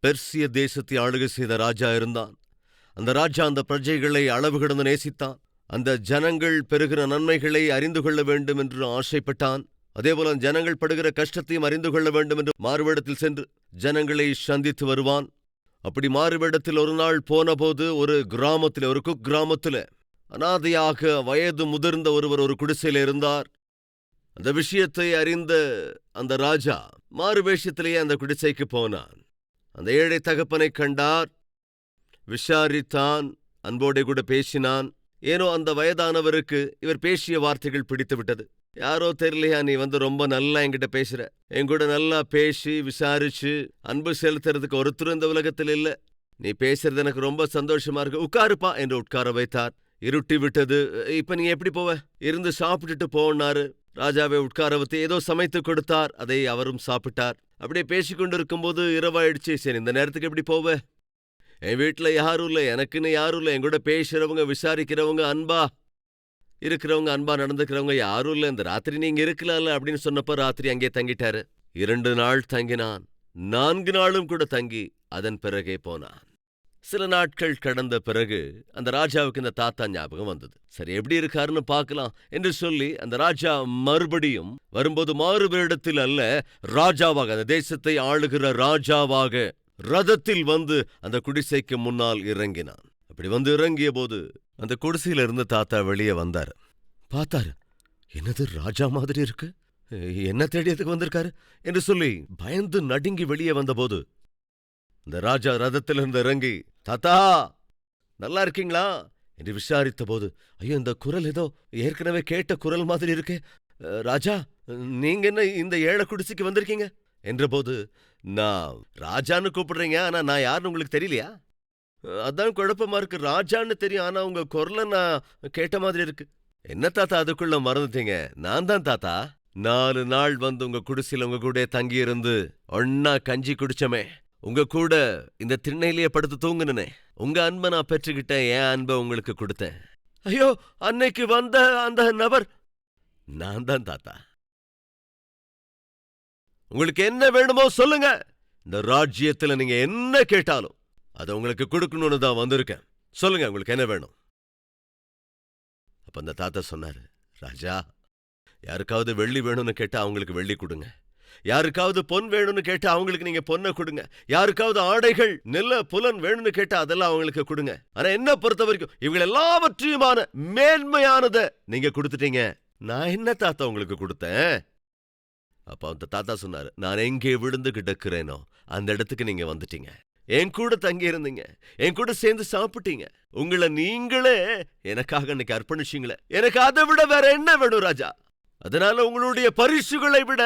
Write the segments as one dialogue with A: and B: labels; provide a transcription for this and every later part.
A: பெர்சிய தேசத்தை ஆளுகை செய்த ராஜா இருந்தான். அந்த ராஜா அந்த பிரஜைகளை அளவு கடந்து நேசித்தான். அந்த ஜனங்கள் பெறுகிற நன்மைகளை அறிந்து கொள்ள வேண்டும் என்று ஆசைப்பட்டான். அதேபோல ஜனங்கள் படுகிற கஷ்டத்தையும் அறிந்து கொள்ள வேண்டும் என்று மாறுவேடத்தில் சென்று ஜனங்களை சந்தித்து வருவான். அப்படி மாறுவேடத்தில் ஒரு நாள் போனபோது ஒரு குக்கிராமத்தில் அனாதையாக வயது முதிர்ந்த ஒருவர் ஒரு குடிசையில் இருந்தார். அந்த விஷயத்தை அறிந்த அந்த ராஜா மாறுவேஷத்திலேயே அந்த குடிசைக்கு போனான். அந்த ஏழை தகப்பனை கண்டார், விசாரித்தான், அன்போടെ கூட பேசினான். ஏனோ அந்த வயதானவருக்கு இவர் பேசிய வார்த்தைகள் பிடித்து விட்டது. யாரோ தெரியலையா, நீ ரொம்ப நல்லா என்கிட்ட பேசுற, என்கூட நல்லா பேசி விசாரிச்சு அன்பு செலுத்துறதுக்கு ஒருத்தரும் இந்த உலகத்தில் இல்ல. நீ பேசுறது எனக்கு ரொம்ப சந்தோஷமா இருக்கு, உட்காருப்பா என்று உட்கார வைத்தார். இருட்டி விட்டது. இப்ப நீ எப்படி போவ? இருந்து சாப்பிட்டுட்டு போனாரு. ராஜாவை உட்கார வைத்து ஏதோ சமைத்து கொடுத்தார். அதை அவரும் சாப்பிட்டார். அப்படியே பேசிக்கொண்டு இருக்கும்போது இரவாயிடுச்சு. சரி, இந்த நேரத்துக்கு எப்படி போவ? என் வீட்டுல யாரும் இல்லை, எனக்குன்னு யாரும் இல்லை, என்கூட பேசுறவங்க விசாரிக்கிறவங்க அன்பா இருக்கிறவங்க அன்பா நடந்துக்கிறவங்க யாரும் இல்லை, இந்த ராத்திரி நீங்க இருக்கலாம்ல அப்படின்னு சொன்னப்ப ராத்திரி அங்கே தங்கிட்டாரு. 2 நாள் தங்கினான். 4 நாளும் கூட தங்கி அதன் பிறகே போனான். சில நாட்கள் கடந்த பிறகு அந்த ராஜாவுக்கு இந்த தாத்தா ஞாபகம் வந்தது. சரி, எப்படி இருக்காருன்னு பார்க்கலாம் என்று சொல்லி அந்த ராஜா மறுபடியும் வரும்போது மாறு வேடத்தில் அல்ல, ராஜாவாக, அந்த தேசத்தை ஆளுகிற ராஜாவாக ரதத்தில் வந்து அந்த குடிசைக்கு முன்னால் இறங்கினான். அப்படி வந்து இறங்கிய போது அந்த குடிசையில இருந்து தாத்தா வெளியே வந்தாரு. பார்த்தாரு, என்னது ராஜா மாதிரி இருக்கு, என்ன தேடியதுக்கு வந்திருக்காரு என்று சொல்லி பயந்து நடுங்கி வெளியே வந்தபோது இந்த ராஜா ரதத்திலிருந்து இறங்கி, தாத்தா நல்லா இருக்கீங்களா என்று விசாரித்த போது, ஐயோ, இந்த குரல் ஏதோ ஏற்கனவே கேட்ட குரல் மாதிரி இருக்கே, ராஜா நீங்க என்ன இந்த ஏழை குடிசைக்கு வந்திருக்கீங்க என்றபோது, நான் ராஜான்னு கூப்பிடுறீங்க, ஆனா நான் யாருன்னு உங்களுக்கு தெரியலையா? அதான் குழப்பமா இருக்கு, ராஜான்னு தெரியும், ஆனா உங்க குரலை நான் கேட்ட மாதிரி இருக்கு. என்ன தாத்தா அதுக்குள்ள மறந்துட்டீங்க? நான் தான் தாத்தா. 4 நாள் வந்து உங்க குடிசையில உங்க கூட தங்கி இருந்து ஒன்னா கஞ்சி குடிச்சமே, உங்க கூட இந்த திண்ணையிலேயே படுத்து தூங்குனே, உங்க அன்பை நான் பெற்றுக்கிட்டேன், என் அன்பை உங்களுக்கு கொடுத்தேன். ஐயோ, அன்னைக்கு வந்த அந்த நபர் நான் தான் தாத்தா. உங்களுக்கு என்ன வேணுமோ சொல்லுங்க, இந்த ராஜ்யத்துல நீங்க என்ன கேட்டாலும் அதை உங்களுக்கு கொடுக்கணும்னு தான் வந்திருக்கேன். சொல்லுங்க, உங்களுக்கு என்ன வேணும்? அப்ப அந்த தாத்தா சொன்னாரு, ராஜா, யாருக்காவது வெள்ளி வேணும்னு கேட்டா அவங்களுக்கு வெள்ளி கொடுங்க, யாருக்காவது பொன் வேணும்னு கேட்டா அவங்களுக்கு நீங்க பொண்ணை கொடுங்க, யாருக்காவது ஆடைகள் நெல்ல புலன் வேணும்னு கேட்டா அதெல்லாம் அவங்களுக்கு கொடுங்க. ஆனா என்ன பொறுத்த வரைக்கும் இவங்க எல்லாவற்றையுமான மேன்மையானதை நீங்க கொடுத்துட்டீங்க. நான் என்ன தாத்தா உங்களுக்கு கொடுத்தேன்? அப்ப அந்த தாத்தா சொன்னாரு, நான் எங்கே விழுந்து கிடக்கிறேனோ அந்த இடத்துக்கு நீங்க வந்துட்டீங்க, என் கூட தங்கி இருந்தீங்க, என் கூட சேர்ந்து சாப்பிட்டீங்க, உங்களை நீங்களே எனக்காக இன்னைக்கு அர்ப்பணிச்சீங்களே, எனக்கு அதை விட வேற என்ன வேணும் ராஜா? அதனால உங்களுடைய பரிசுகளை விட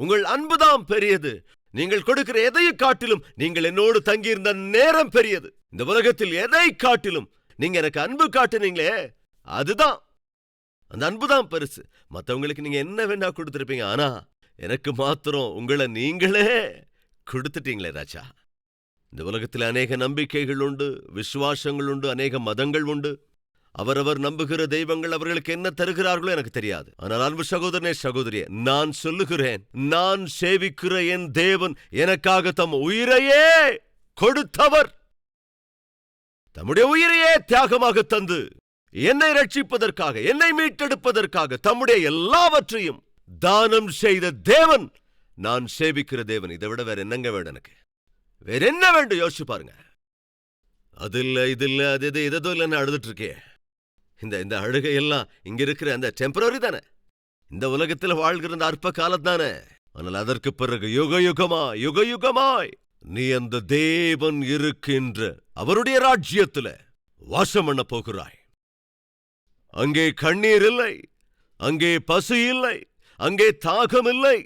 A: உங்கள் அன்புதான் பெரியது. நீங்கள் கொடுக்கிற எதை காட்டிலும் நீங்கள் என்னோடு தங்கியிருந்த நேரம் பெரியது. இந்த உலகத்தில் எதை காட்டிலும் நீங்க எனக்கு அன்பு காட்டுனீங்களே, அதுதான், அந்த அன்புதான் பெருசு. மற்றவங்களுக்கு நீங்க என்ன வேணா கொடுத்துருப்பீங்க, ஆனா எனக்கு மாத்திரம் உங்களை நீங்களே கொடுத்துட்டீங்களே ராஜா. இந்த உலகத்தில் அநேக நம்பிக்கைகள் உண்டு, விசுவாசங்கள் உண்டு, அநேக மதங்கள் உண்டு. அவரவர் நம்புகிற தெய்வங்கள் அவர்களுக்கு என்ன தருகிறார்களோ எனக்கு தெரியாது. ஆனால் அன்பு சகோதரனே, சகோதரியே, நான் சொல்லுகிறேன், நான் சேவிக்கிற என் தேவன் எனக்காக தம் உயிரையே கொடுத்தவர், தம்முடைய உயிரையே தியாகமாக தந்து என்னை ரட்சிப்பதற்காக, என்னை மீட்டெடுப்பதற்காக தம்முடைய எல்லாவற்றையும் தானம் செய்த தேவன் நான் சேவிக்கிற தேவன். இதை விட வேற என்னங்க வேணும் எனக்கு? வேற என்ன வேண்டும் யோசிச்சு பாருங்க. அது இல்ல, இது இல்ல, அது இது, இதோ இல்லைன்னு அழுதுட்டு இருக்கே. இந்த அழுகையெல்லாம் இங்க இருக்கிற அந்த டெம்பரரி தானே, இந்த உலகத்தில் வாழ்கிற அந்த அற்ப காலம் தானே. ஆனால் அதற்கு பிறகு யுக யுகமாய் நீ அந்த தேவன் இருக்கின்ற அவருடைய ராஜ்யத்துல வாசம் பண்ண போகிறாய். அங்கே கண்ணீர் இல்லை, அங்கே பசி இல்லை, அங்கே தாகம் இல்லை,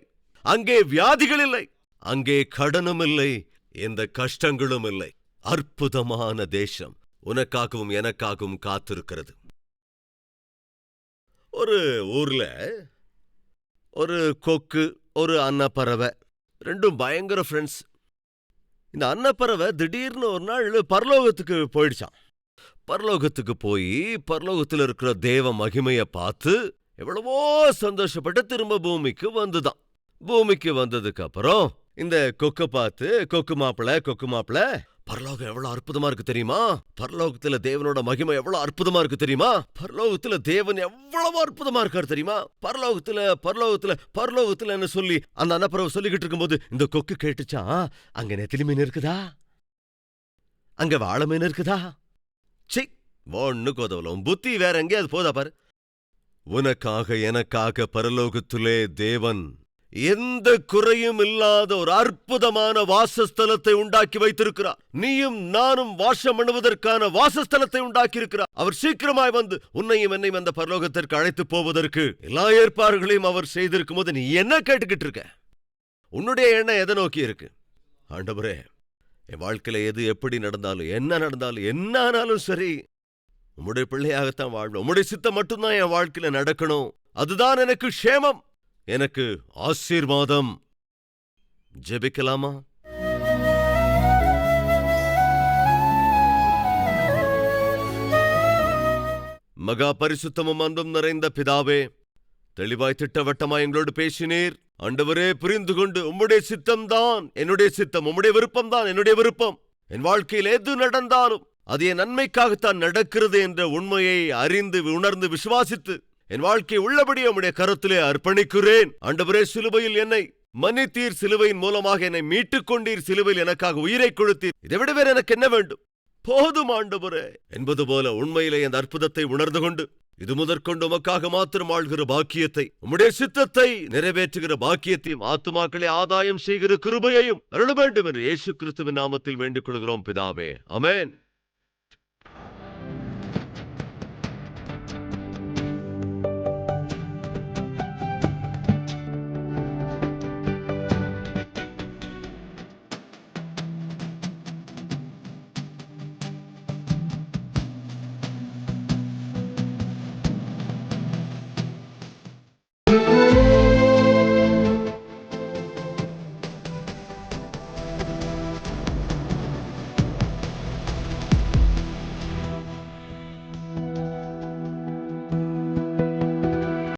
A: அங்கே வியாதிகள் இல்லை, அங்கே கடனும் இல்லை, எந்த கஷ்டங்களும் இல்லை. அற்புதமான தேசம் உனக்காகவும் எனக்காகவும் காத்திருக்கிறது. ஒரு ஊர்ல ஒரு கொக்கு, ஒரு அன்னப்பறவை, ரெண்டும் பயங்கர ஃப்ரெண்ட்ஸ். இந்த அன்னப்பறவை திடீர்னு ஒரு நாள் பரலோகத்துக்கு போயிடுச்சான். பரலோகத்துக்கு போய் பரலோகத்தில் இருக்கிற தேவ மகிமையை பார்த்து எவ்வளவோ சந்தோஷப்பட்டு திரும்ப பூமிக்கு வந்துதான். பூமிக்கு வந்ததுக்கு அப்புறம் இந்த கொக்கு மாப்பிள பரலோகம் எவ்வளவு அற்புதமா இருக்கு தெரியுமா? பரலோகத்துல தேவனோட மகிமை எவ்வளவு அற்புதமா இருக்கு தெரியுமா? பரலோகத்துல தேவன் எவ்வளவு அற்புதமா இருக்காரு தெரியுமா? பரலோகத்துல சொல்லி அந்த அன்னப்பறவை சொல்லிக்கிட்டு இருக்கும்போது இந்த கொக்கு கேட்டுச்சா, அங்க நெத்திலி மீன் இருக்குதா, அங்க வாழை மீன் இருக்குதா? சி, ஒண்ணுக்கு உதவல. புத்தி வேற எங்கேயாவது போதா பாரு. உனக்காக எனக்காக பரலோகத்திலே தேவன் எந்த குறையும் இல்லாத ஒரு அற்புதமான வாசஸ்தலத்தை உண்டாக்கி வைத்திருக்கிறார். நீயும் நானும் வாசம் பண்ணுவதற்கான வாசஸ்தலத்தை உண்டாக்கி இருக்கிறார். அவர் சீக்கிரமாய் வந்து உன்னையும் என்னையும் அந்த பரலோகத்திற்கு அழைத்து போவதற்கு எல்லா ஏற்பாடுகளையும் அவர் செய்திருக்கும் போது நீ என்ன கேட்டுக்கிட்டு இருக்க? உன்னுடைய எண்ணம் எதை நோக்கி இருக்கு? ஆண்டவரே, என் வாழ்க்கையில எது எப்படி நடந்தாலும் என்ன ஆனாலும் சரி, உம்முடைய பிள்ளையாகத்தான் வாழ்வேன். உம்முடைய சித்தம் மட்டும்தான் என் வாழ்க்கையில நடக்கணும். அதுதான் எனக்கு க்ஷேமம், எனக்கு ஆசீர்வாதம். ஜெபிக்கலாமா? மகா பரிசுத்தமும் அன்பும் நிறைந்த பிதாவே, தெளிவாய் திட்டவட்டமாய் எங்களோடு பேசினீர். ஆண்டவரே, புரிந்து கொண்டு உம்முடைய சித்தம்தான் என்னுடைய சித்தம், உம்முடைய விருப்பம்தான் என்னுடைய விருப்பம். என் வாழ்க்கையில் எது நடந்தாலும் அது என் நன்மைக்காகத்தான் நடக்கிறது என்ற உண்மையை அறிந்து உணர்ந்து விசுவாசித்து என் வாழ்க்கை உள்ளபடி உம்முடைய கரத்திலே அர்ப்பணிக்கிறேன். ஆண்டவரே, சிலுவையில் என்னை மன்னித்தீர், சிலுவையின் மூலமாக என்னை மீட்டுக் கொண்டீர், சிலுவையில் எனக்காக உயிரை கொடுத்தீர். இதை விட வேறு எனக்கு என்ன வேண்டும்? போதும் ஆண்டவரே என்பது போல உண்மையிலே அந்த அற்புதத்தை உணர்ந்து கொண்டு இது முதற்கொண்டு உமக்காக மாத்திரம் வாழ்கிற பாக்கியத்தை, உம்முடைய சித்தத்தை நிறைவேற்றுகிற பாக்கியத்தையும் ஆத்துமாக்களை ஆதாயம் செய்கிற கிருபையையும் அருள வேண்டும் என்று இயேசு கிறிஸ்துவின் நாமத்தில் வேண்டிக் கொள்கிறோம் பிதாவே. ஆமென்.